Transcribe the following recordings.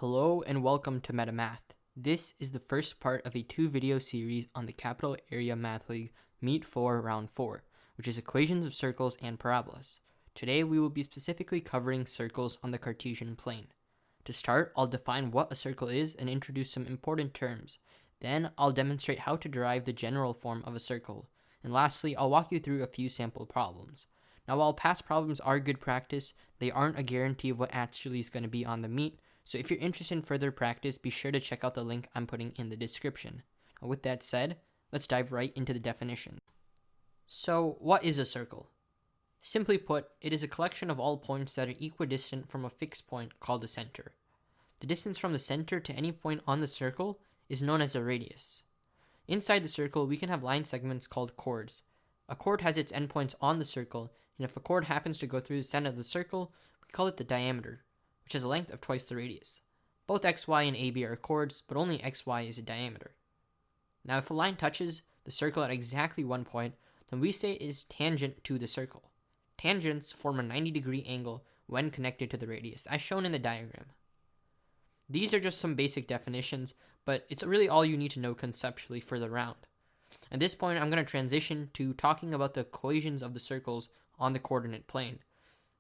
Hello and welcome to MetaMath. This is the first part of a 2-video series on the Capital Area Math League Meet 4 Round 4, which is equations of circles and parabolas. Today we will be specifically covering circles on the Cartesian plane. To start, I'll define what a circle is and introduce some important terms. Then I'll demonstrate how to derive the general form of a circle. And lastly, I'll walk you through a few sample problems. Now, while past problems are good practice, they aren't a guarantee of what actually is going to be on the meet. So if you're interested in further practice, be sure to check out the link I'm putting in the description. Now, with that said, let's dive right into the definition. So what is a circle? Simply put, it is a collection of all points that are equidistant from a fixed point called the center. The distance from the center to any point on the circle is known as a radius. Inside the circle, we can have line segments called chords. A chord has its endpoints on the circle, and if a chord happens to go through the center of the circle, we call it the diameter, which has a length of twice the radius. Both xy and AB are chords, but only xy is a diameter. Now, if a line touches the circle at exactly one point, then we say it is tangent to the circle. Tangents form a 90-degree angle when connected to the radius, as shown in the diagram. These are just some basic definitions, but it's really all you need to know conceptually for the round. At this point, I'm going to transition to talking about the equations of the circles on the coordinate plane.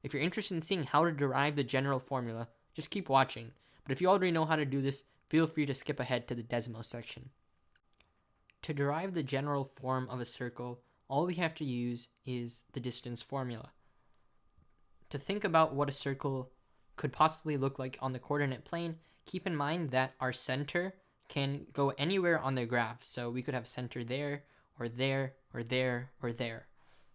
If you're interested in seeing how to derive the general formula, just keep watching. But if you already know how to do this, feel free to skip ahead to the Desmos section. To derive the general form of a circle, all we have to use is the distance formula. To think about what a circle could possibly look like on the coordinate plane, keep in mind that our center can go anywhere on the graph. So we could have center there, or there, or there, or there.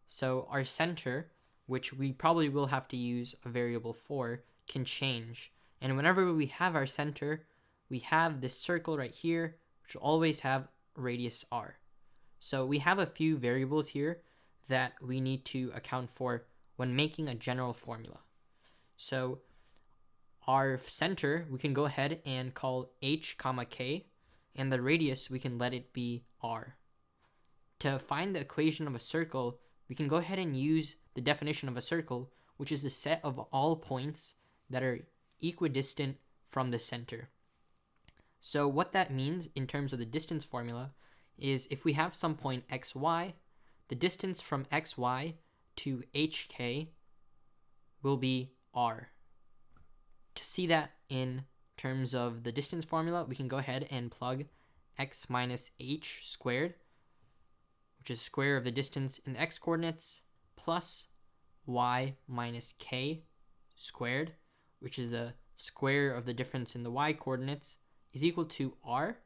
So our center, which we probably will have to use a variable for, can change. And whenever we have our center, we have this circle right here, which will always have radius r. So we have a few variables here that we need to account for when making a general formula. So our center, we can go ahead and call h, k, and the radius, we can let it be r. To find the equation of a circle, we can go ahead and use the definition of a circle, which is the set of all points that are equidistant from the center. So what that means in terms of the distance formula is if we have some point xy, the distance from xy to hk will be r. To see that in terms of the distance formula, we can go ahead and plug x minus h squared, which is square of the distance in the x coordinates, plus y minus k squared, which is a square of the difference in the y coordinates, is equal to r.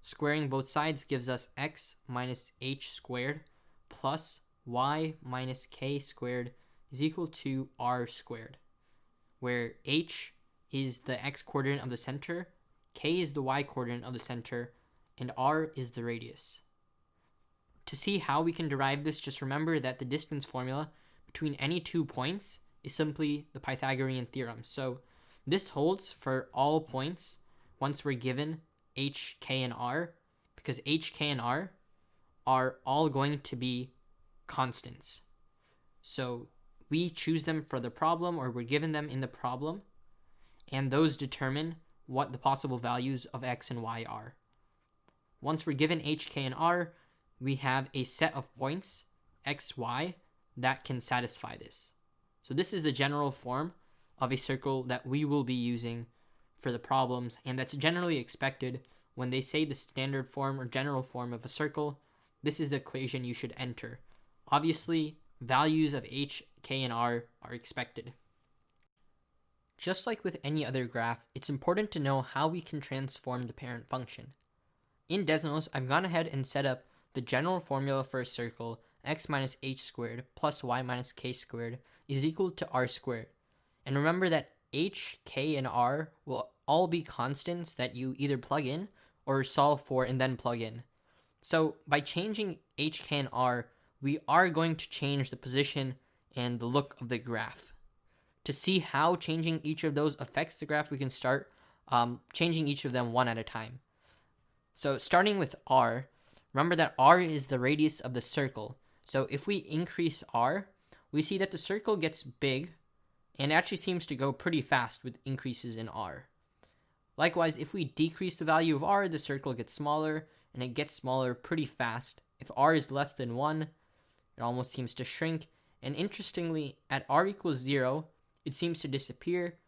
Squaring both sides gives us x minus h squared plus y minus k squared is equal to r squared, where h is the x coordinate of the center, k is the y coordinate of the center, and r is the radius. To see how we can derive this, just remember that the distance formula between any 2 points is simply the Pythagorean theorem. So this holds for all points once we're given h, k, and r, because h, k, and r are all going to be constants. So we choose them for the problem, or we're given them in the problem, and those determine what the possible values of x and y are. Once we're given h, k, and r, we have a set of points, x, y, that can satisfy this. So this is the general form of a circle that we will be using for the problems, and that's generally expected when they say the standard form or general form of a circle. This is the equation you should enter. Obviously, values of h, k, and r are expected. Just like with any other graph, it's important to know how we can transform the parent function. In Desmos, I've gone ahead and set up the general formula for a circle, x minus h squared plus y minus k squared is equal to r squared. And remember that h, k, and r will all be constants that you either plug in or solve for and then plug in. So by changing h, k, and r, we are going to change the position and the look of the graph. To see how changing each of those affects the graph, we can start changing each of them one at a time. So starting with r, remember that r is the radius of the circle. So if we increase r, we see that the circle gets big and actually seems to go pretty fast with increases in r. Likewise, if we decrease the value of r, the circle gets smaller, and it gets smaller pretty fast. If r is less than 1, it almost seems to shrink. And interestingly, at r equals 0, it seems to disappear.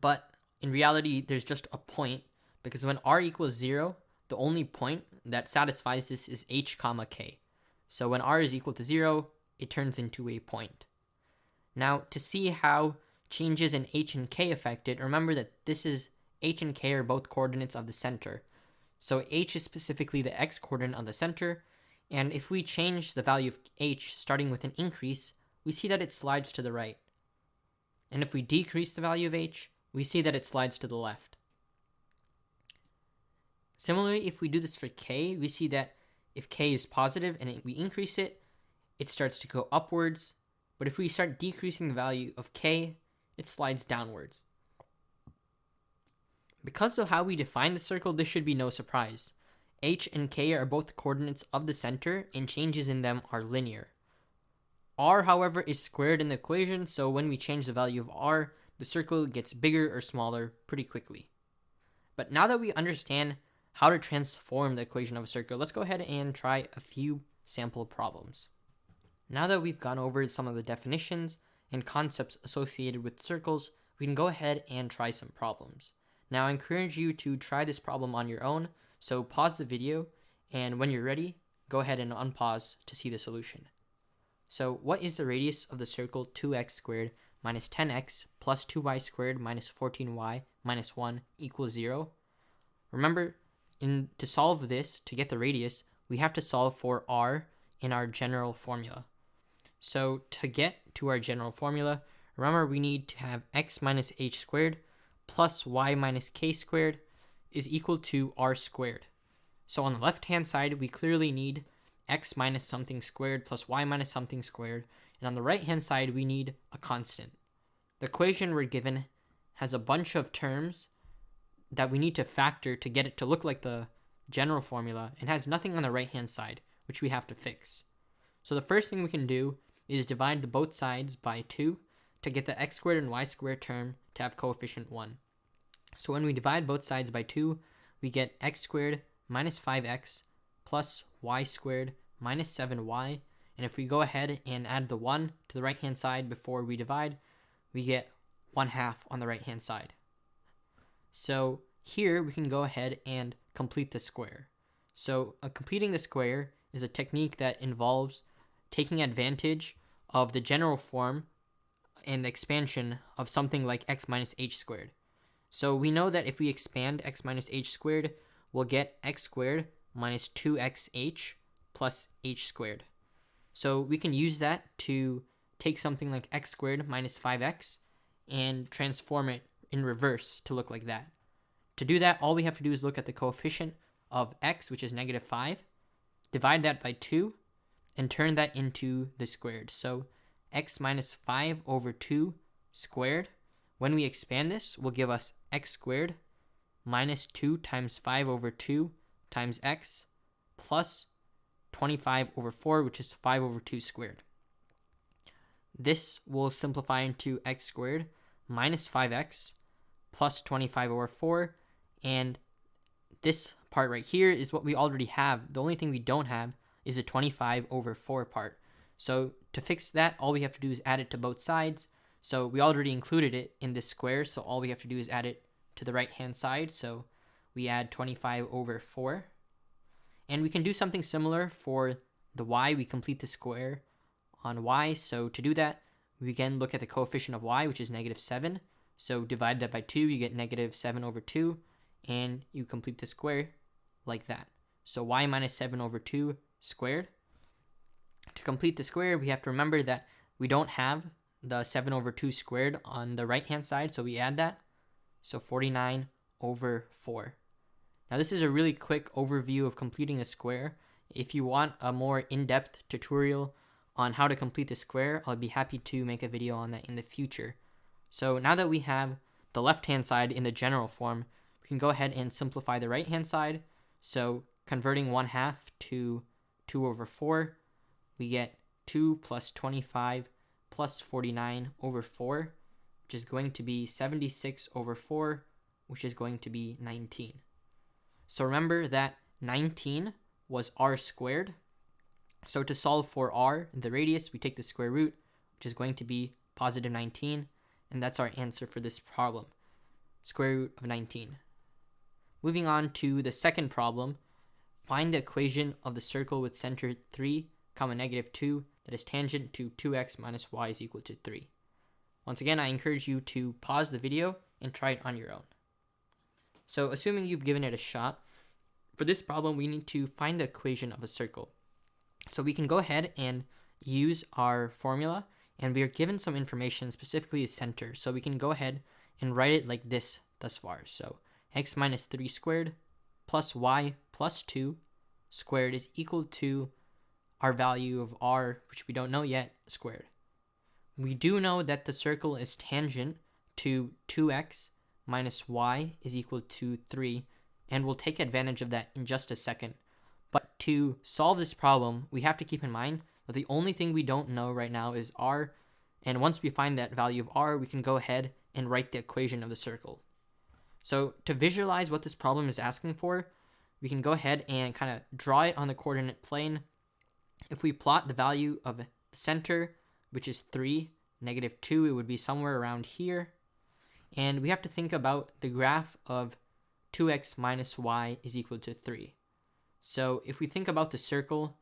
But in reality, there's just a point, because when r equals 0, the only point that satisfies this is h comma k. So when r is equal to 0, it turns into a point. Now, to see how changes in h and k affect it, remember that this is h and k are both coordinates of the center. So h is specifically the x coordinate of the center, and if we change the value of h starting with an increase, we see that it slides to the right. And if we decrease the value of h, we see that it slides to the left. Similarly, if we do this for k, we see that if k is positive and we increase it, it starts to go upwards. But if we start decreasing the value of k, it slides downwards. Because of how we define the circle, this should be no surprise. H and k are both coordinates of the center, and changes in them are linear. R, however, is squared in the equation, so when we change the value of r, the circle gets bigger or smaller pretty quickly. But now that we understand how to transform the equation of a circle, let's go ahead and try a few sample problems. Now that we've gone over some of the definitions and concepts associated with circles, we can go ahead and try some problems. Now I encourage you to try this problem on your own, so pause the video, and when you're ready, go ahead and unpause to see the solution. So what is the radius of the circle 2x squared minus 10x plus 2y squared minus 14y minus 1 equals 0? Remember, to solve this, to get the radius, we have to solve for r in our general formula. So to get to our general formula, remember we need to have x minus h squared plus y minus k squared is equal to r squared. So on the left-hand side, we clearly need x minus something squared plus y minus something squared. And on the right-hand side, we need a constant. The equation we're given has a bunch of terms that we need to factor to get it to look like the general formula, and has nothing on the right-hand side, which we have to fix. So the first thing we can do is divide the both sides by 2 to get the x squared and y squared term to have coefficient 1. So when we divide both sides by 2, we get x squared minus 5x plus y squared minus 7y. And if we go ahead and add the 1 to the right-hand side before we divide, we get 1/2 on the right-hand side. So here we can go ahead and complete the square. So completing the square is a technique that involves taking advantage of the general form and the expansion of something like x minus h squared. So we know that if we expand x minus h squared, we'll get x squared minus 2xh plus h squared. So we can use that to take something like x squared minus 5x and transform it in reverse to look like that. To do that, all we have to do is look at the coefficient of x, which is negative 5, divide that by 2, and turn that into the squared. So x minus 5 over 2 squared, when we expand this, will give us x squared minus 2 times 5 over 2 times x plus 25 over 4, which is 5 over 2 squared. This will simplify into x squared minus 5x plus 25 over 4, and this part right here is what we already have. The only thing we don't have is a 25 over 4 part. So to fix that, all we have to do is add it to both sides. So we already included it in this square, so all we have to do is add it to the right-hand side. So we add 25 over 4. And we can do something similar for the y. We complete the square on y. So to do that, we again look at the coefficient of y, which is negative 7. So divide that by 2, you get negative 7 over 2, and you complete the square like that. So y minus 7 over 2 squared. To complete the square, we have to remember that we don't have the 7 over 2 squared on the right-hand side, so we add that. So 49 over 4. Now this is a really quick overview of completing a square. If you want a more in-depth tutorial on how to complete the square, I'll be happy to make a video on that in the future. So now that we have the left-hand side in the general form, we can go ahead and simplify the right-hand side. So converting 1/2 to 2 over 4, we get 2 plus 25 plus 49 over 4, which is going to be 76 over 4 which is going to be 19. So remember that 19 was r squared. So to solve for r, the radius, we take the square root, which is going to be positive 19. And that's our answer for this problem, square root of 19. Moving on to the second problem, find the equation of the circle with center 3, negative 2 that is tangent to 2x minus y is equal to 3. Once again, I encourage you to pause the video and try it on your own. So assuming you've given it a shot, for this problem we need to find the equation of a circle. So we can go ahead and use our formula, and we are given some information, specifically the center. So we can go ahead and write it like this thus far. So x minus 3 squared plus y plus 2 squared is equal to our value of r, which we don't know yet, squared. We do know that the circle is tangent to 2x minus y is equal to 3, and we'll take advantage of that in just a second. But to solve this problem, we have to keep in mind that the only thing we don't know right now is r, and once we find that value of r, we can go ahead and write the equation of the circle. So to visualize what this problem is asking for, we can go ahead and kind of draw it on the coordinate plane. If we plot the value of the center, which is 3, negative 2, it would be somewhere around here. And we have to think about the graph of 2x minus y is equal to 3. So if we think about the circle,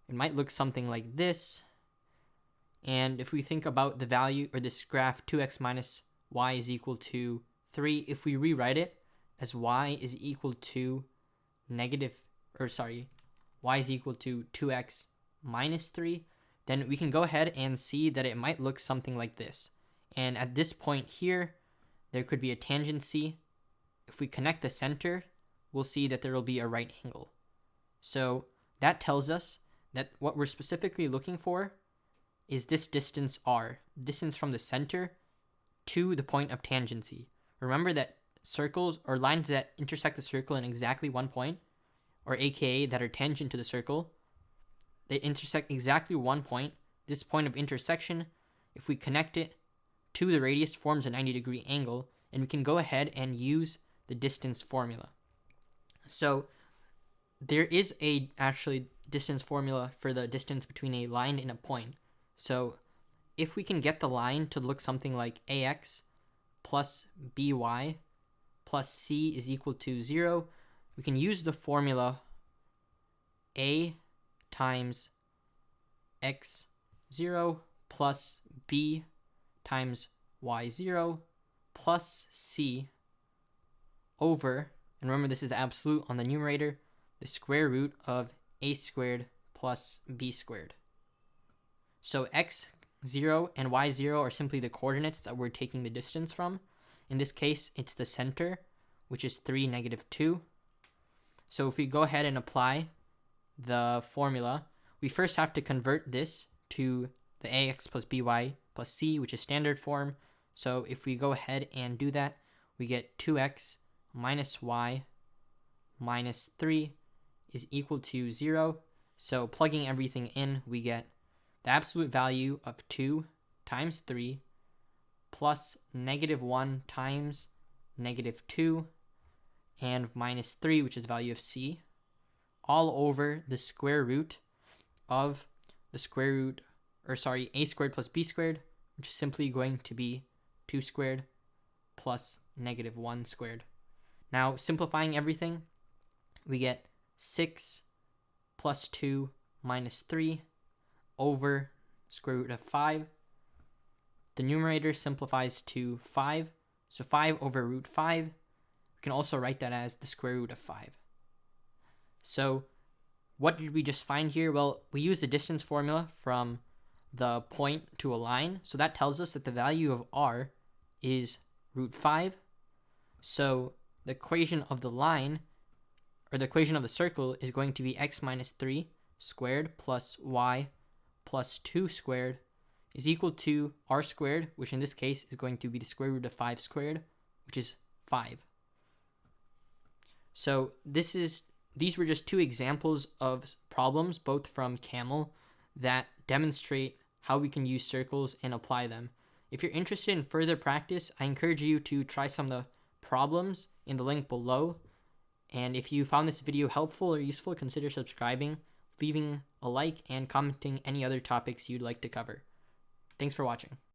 it might look something like this. And if we think about the value, or this graph 2x minus y is equal to 3, if we rewrite it as y is equal to y is equal to 2x minus 3, then we can go ahead and see that it might look something like this. And at this point here, there could be a tangency. If we connect the center, we'll see that there will be a right angle. So that tells us that what we're specifically looking for is this distance r, distance from the center to the point of tangency. Remember that circles or lines that intersect the circle in exactly one point, or aka that are tangent to the circle, they intersect exactly one point. This point of intersection, if we connect it to the radius, forms a 90-degree angle, and we can go ahead and use the distance formula. So there is a actually distance formula for the distance between a line and a point. So if we can get the line to look something like ax plus by plus c is equal to 0, we can use the formula a times x0 plus b times y0 plus c over, and remember this is absolute on the numerator, the square root of a squared plus b squared. So x0 and y0 are simply the coordinates that we're taking the distance from. In this case, it's the center, which is 3, negative 2. So if we go ahead and apply the formula, we first have to convert this to the ax plus by plus c, which is standard form. So if we go ahead and do that, we get 2x minus y minus 3 is equal to 0. So plugging everything in, we get the absolute value of 2 times 3 plus negative 1 times negative 2 and minus 3, which is the value of c, all over the square root of the a squared plus b squared, which is simply going to be 2 squared plus negative 1 squared. Now, simplifying everything, we get 6 plus 2 minus 3 over square root of 5. The numerator simplifies to 5, so 5 over root 5. We can also write that as the square root of 5. So what did we just find here? Well, we used the distance formula from the point to a line. So that tells us that the value of r is root 5. So the equation of the line, or the equation of the circle, is going to be x minus 3 squared plus y plus 2 squared is equal to r squared, which in this case is going to be the square root of 5 squared, which is 5. So these were just two examples of problems, both from CAML, that demonstrate how we can use circles and apply them. If you're interested in further practice, I encourage you to try some of the problems in the link below. And if you found this video helpful or useful, consider subscribing, leaving a like, and commenting any other topics you'd like to cover. Thanks for watching.